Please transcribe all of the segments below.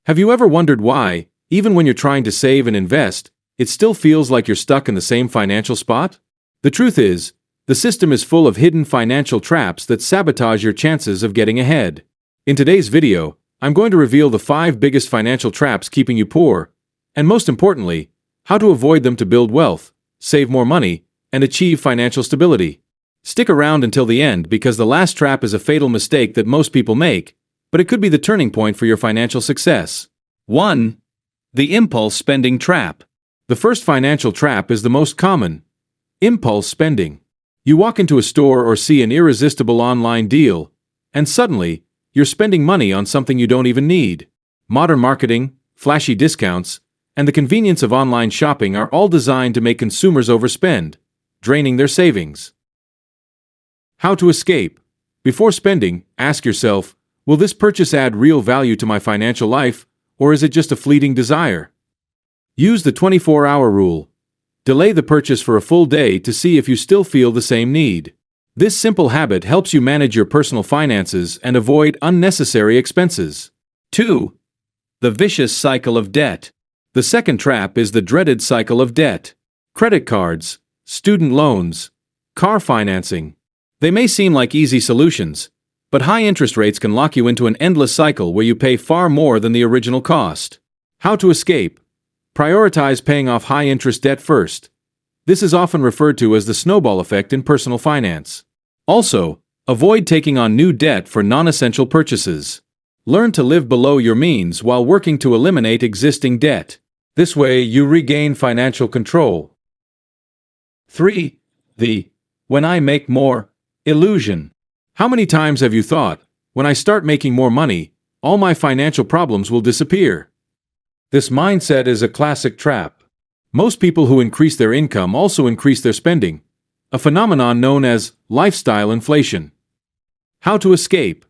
Have you ever wondered why, even when you're trying to save and invest, it still feels like you're stuck in the same financial spot? The truth is, the system is full of hidden financial traps that sabotage your chances of getting ahead. In today's video, I'm going to reveal the 5 biggest financial traps keeping you poor, and most importantly, how to avoid them to build wealth, save more money, and achieve financial stability. Stick around until the end because the last trap is a fatal mistake that most people make, but it could be the turning point for your financial success. 1. The impulse spending trap. The first financial trap is the most common. Impulse spending. You walk into a store or see an irresistible online deal, and suddenly, you're spending money on something you don't even need. Modern marketing, flashy discounts, and the convenience of online shopping are all designed to make consumers overspend, draining their savings. How to escape. Before spending, ask yourself, will this purchase add real value to my financial life, or is it just a fleeting desire? Use the 24-hour rule. Delay the purchase for a full day to see if you still feel the same need. This simple habit helps you manage your personal finances and avoid unnecessary expenses. 2. The vicious cycle of debt. The second trap is the dreaded cycle of debt. Credit cards, student loans, car financing. They may seem like easy solutions, but high interest rates can lock you into an endless cycle where you pay far more than the original cost. How to escape. Prioritize paying off high-interest debt first. This is often referred to as the snowball effect in personal finance. Also, avoid taking on new debt for non-essential purchases. Learn to live below your means while working to eliminate existing debt. This way, you regain financial control. 3. The "when I make more" illusion. How many times have you thought, when I start making more money, all my financial problems will disappear? This mindset is a classic trap. Most people who increase their income also increase their spending, a phenomenon known as lifestyle inflation. How to escape.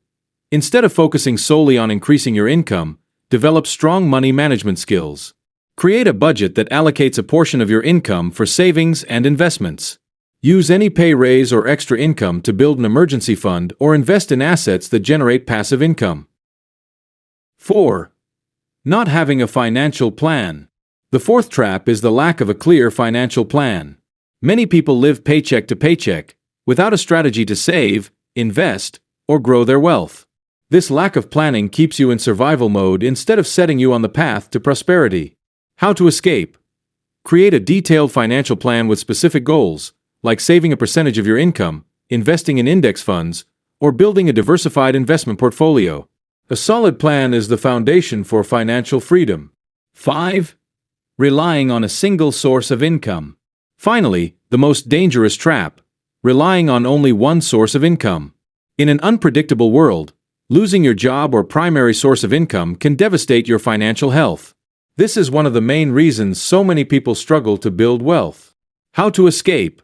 Instead of focusing solely on increasing your income, develop strong money management skills. Create a budget that allocates a portion of your income for savings and investments. Use any pay raise or extra income to build an emergency fund or invest in assets that generate passive income. 4. Not having a financial plan. The fourth trap is the lack of a clear financial plan. Many people live paycheck to paycheck, without a strategy to save, invest, or grow their wealth. This lack of planning keeps you in survival mode instead of setting you on the path to prosperity. How to escape. Create a detailed financial plan with specific goals, like saving a percentage of your income, investing in index funds, or building a diversified investment portfolio. A solid plan is the foundation for financial freedom. 5. Relying on a single source of income. Finally, the most dangerous trap: relying on only one source of income. In an unpredictable world, losing your job or primary source of income can devastate your financial health. This is one of the main reasons so many people struggle to build wealth. How to escape.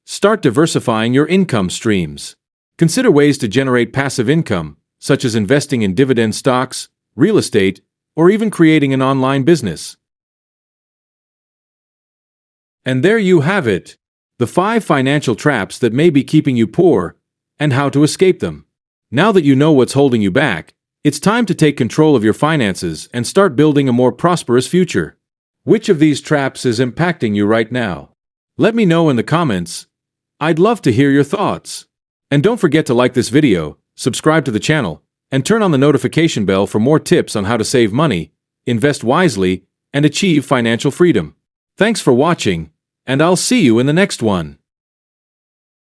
Start diversifying your income streams. Consider ways to generate passive income, such as investing in dividend stocks, real estate, or even creating an online business. And there you have it, the 5 financial traps that may be keeping you poor, and how to escape them. Now that you know what's holding you back, it's time to take control of your finances and start building a more prosperous future. Which of these traps is impacting you right now? Let me know in the comments. I'd love to hear your thoughts. And don't forget to like this video, subscribe to the channel, and turn on the notification bell for more tips on how to save money, invest wisely, and achieve financial freedom. Thanks for watching, and I'll see you in the next one.